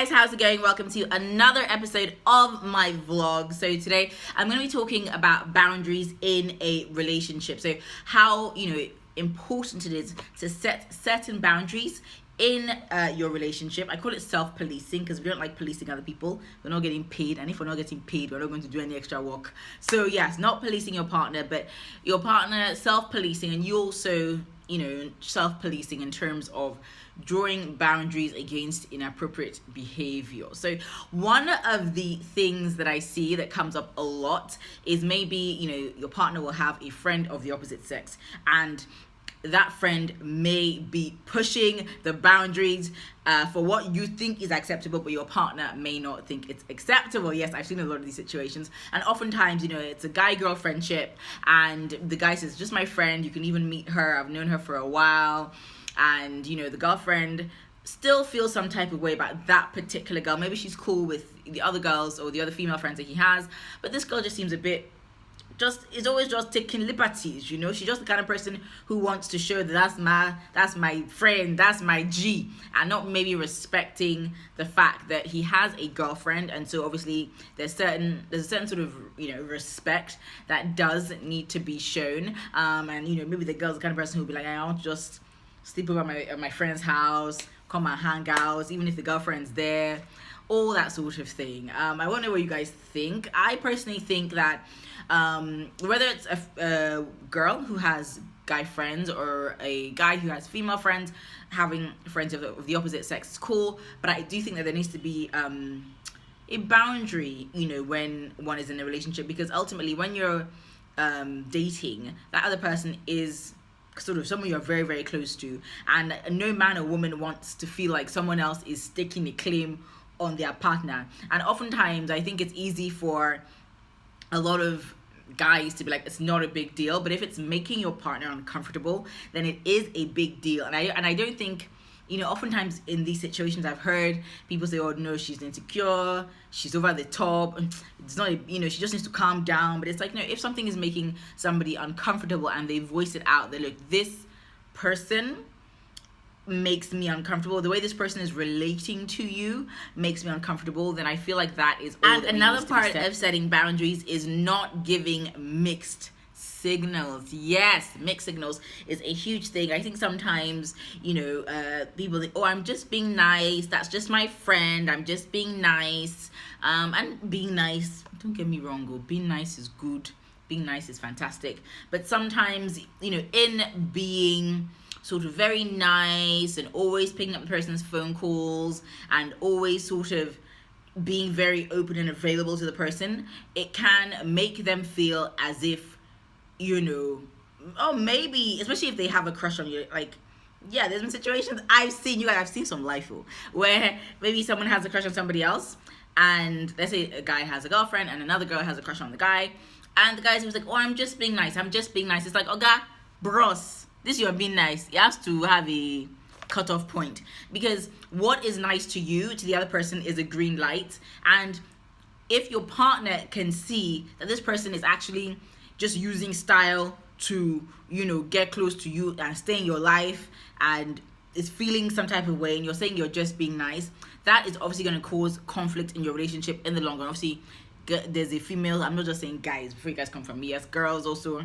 Guys, how's it going? Welcome to another episode of my vlog. So today I'm going to be talking about boundaries in a relationship. So how, important it is to set certain boundaries in your relationship. I call it self-policing because we don't like policing other people. We're not getting paid, and if we're not getting paid, we're not going to do any extra work. So yes, not policing your partner, but your partner self-policing, and you also self-policing in terms of drawing boundaries against inappropriate behavior. So one of the things that I see that comes up a lot is maybe your partner will have a friend of the opposite sex, and that friend may be pushing the boundaries for what you think is acceptable, but your partner may not think it's acceptable. Yes, I've seen a lot of these situations, and oftentimes it's a guy-girl friendship, and the guy says, just my friend, you can even meet her, I've known her for a while, and the girlfriend still feels some type of way about that particular girl. Maybe she's cool with the other girls or the other female friends that he has, but this girl just seems a bit is always just taking liberties. She's just the kind of person who wants to show that that's my friend, that's my G, and not maybe respecting the fact that he has a girlfriend. And so obviously there's a certain sort of respect that does need to be shown, and maybe the girl's the kind of person who'll be like, I want to just sleep over at my friend's house, come and hang out, even if the girlfriend's there, all that sort of thing. I wonder what you guys think. I personally think that whether it's a girl who has guy friends or a guy who has female friends, having friends of the opposite sex is cool, but I do think that there needs to be a boundary, when one is in a relationship, because ultimately when you're dating, that other person is sort of someone you're very, very close to, and no man or woman wants to feel like someone else is staking a claim on their partner. And oftentimes I think it's easy for a lot of guys to be like, it's not a big deal, but if it's making your partner uncomfortable, then it is a big deal. And I don't think, oftentimes in these situations I've heard people say, oh no, she's insecure, she's over the top, it's not, she just needs to calm down. But it's like, no, if something is making somebody uncomfortable and they voice it out, that look, this person makes me uncomfortable, the way this person is relating to you makes me uncomfortable, then I feel like that is all. And another part of setting boundaries is not giving mixed signals. Yes, mixed signals is a huge thing. I think sometimes people think, oh, I'm just being nice, that's just my friend, I'm just being nice, and being nice, don't get me wrong, being nice is good, being nice is fantastic, but sometimes in being sort of very nice and always picking up the person's phone calls and always sort of being very open and available to the person, it can make them feel as if, oh, maybe, especially if they have a crush on you. Like, yeah, there's been situations I've seen some life where maybe someone has a crush on somebody else, and let's say a guy has a girlfriend and another girl has a crush on the guy, and the guy's like, oh, I'm just being nice. It's like, okay, bros, this you're being nice, it has to have a cutoff point, because what is nice to you, to the other person, is a green light. And if your partner can see that this person is actually just using style to get close to you and stay in your life, and is feeling some type of way, and you're saying you're just being nice, that is obviously going to cause conflict in your relationship in the long run. Obviously there's a female, I'm not just saying guys, before you guys come from me, as girls also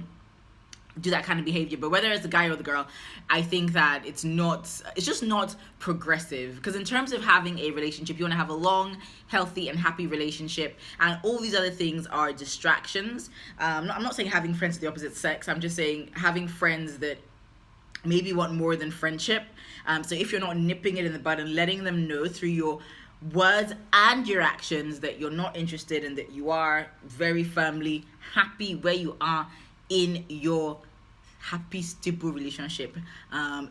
do that kind of behavior, but whether it's the guy or the girl, I think that it's just not progressive. Because in terms of having a relationship, you want to have a long, healthy and happy relationship, and all these other things are distractions. I'm not saying having friends of the opposite sex, I'm just saying having friends that maybe want more than friendship. So if you're not nipping it in the bud and letting them know through your words and your actions that you're not interested, and that you are very firmly happy where you are in your happy, stable relationship,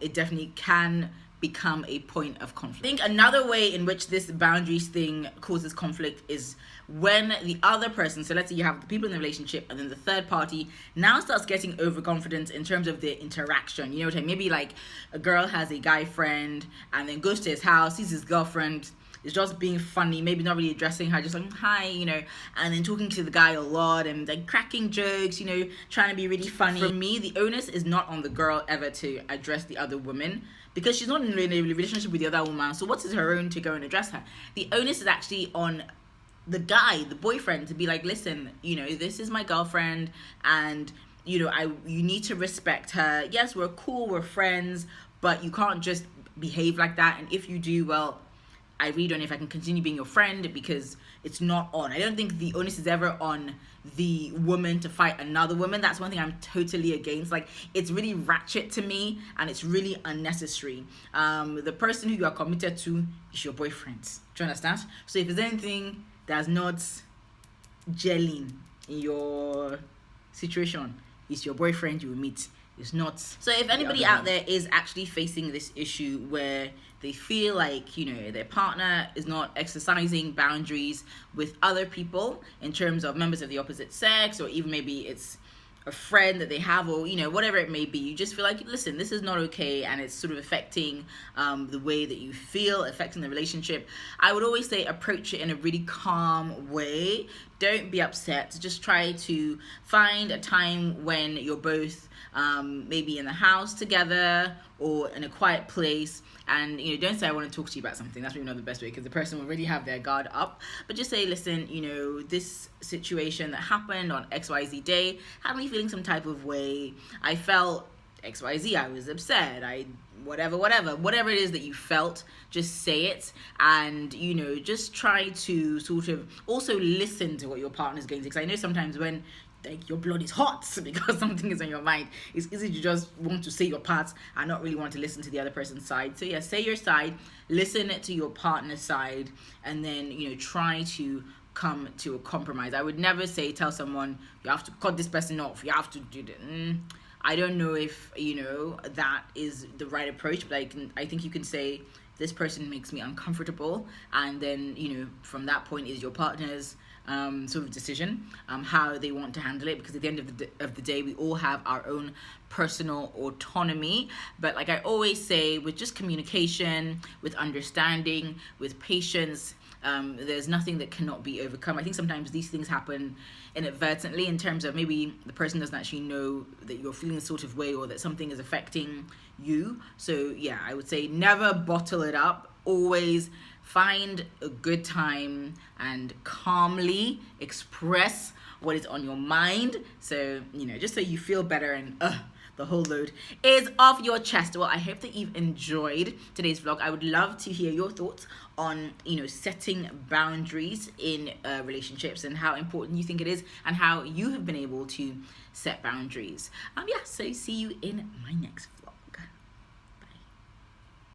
it definitely can become a point of conflict. I think another way in which this boundaries thing causes conflict is when the other person, so let's say you have the people in the relationship, and then the third party now starts getting overconfident in terms of their interaction. Maybe like a girl has a guy friend and then goes to his house, sees his girlfriend is just being funny, maybe not really addressing her, just like, hi, you know, and then talking to the guy a lot and like cracking jokes, you know, trying to be really funny. For me, the onus is not on the girl ever to address the other woman, because she's not in a relationship with the other woman. So what is her own to go and address her? The onus is actually on the guy, the boyfriend, to be like, listen, you know, this is my girlfriend, and you know, you need to respect her. Yes, we're cool, we're friends, but you can't just behave like that. And if you do, well, I really don't know if I can continue being your friend, because it's not on. I don't think the onus is ever on the woman to fight another woman. That's one thing I'm totally against. Like, it's really ratchet to me, and it's really unnecessary. The person who you are committed to is your boyfriend. Do you understand? So if there's anything that's not gelling in your situation, it's your boyfriend you will meet. It's not. So if anybody out there is actually facing this issue where they feel like, you know, their partner is not exercising boundaries with other people in terms of members of the opposite sex, or even maybe it's a friend that they have, or you know, whatever it may be, you just feel like, listen, this is not okay, and it's sort of affecting the way that you feel, affecting the relationship, I would always say approach it in a really calm way. Don't be upset. Just try to find a time when you're both maybe in the house together or in a quiet place, and you know, don't say I want to talk to you about something. That's really not the best way, because the person will really have their guard up. But just say, listen, you know, this situation that happened on XYZ day had me feeling some type of way. I felt XYZ, I was upset, whatever it is that you felt, just say it. And you know, just try to sort of also listen to what your partner's going to, because I know sometimes when like your blood is hot because something is on your mind, it's easy to just want to say your part and not really want to listen to the other person's side. So yeah, say your side, listen to your partner's side, and then, you know, try to come to a compromise. I would never say tell someone you have to cut this person off, you have to do that. I don't know if, you know, that is the right approach, but I think you can say, this person makes me uncomfortable, and then, you know, from that point is your partner's sort of decision how they want to handle it, because at the end of the day, we all have our own personal autonomy. But like I always say, with just communication, with understanding, with patience, there's nothing that cannot be overcome. I think sometimes these things happen inadvertently, in terms of maybe the person doesn't actually know that you're feeling a sort of way, or that something is affecting you. So yeah, I would say never bottle it up. Always find a good time and calmly express what is on your mind. So, you know, just so you feel better and the whole load is off your chest. Well, I hope that you've enjoyed today's vlog. I would love to hear your thoughts on, you know, setting boundaries in relationships, and how important you think it is, and how you have been able to set boundaries. Yeah, so see you in my next vlog.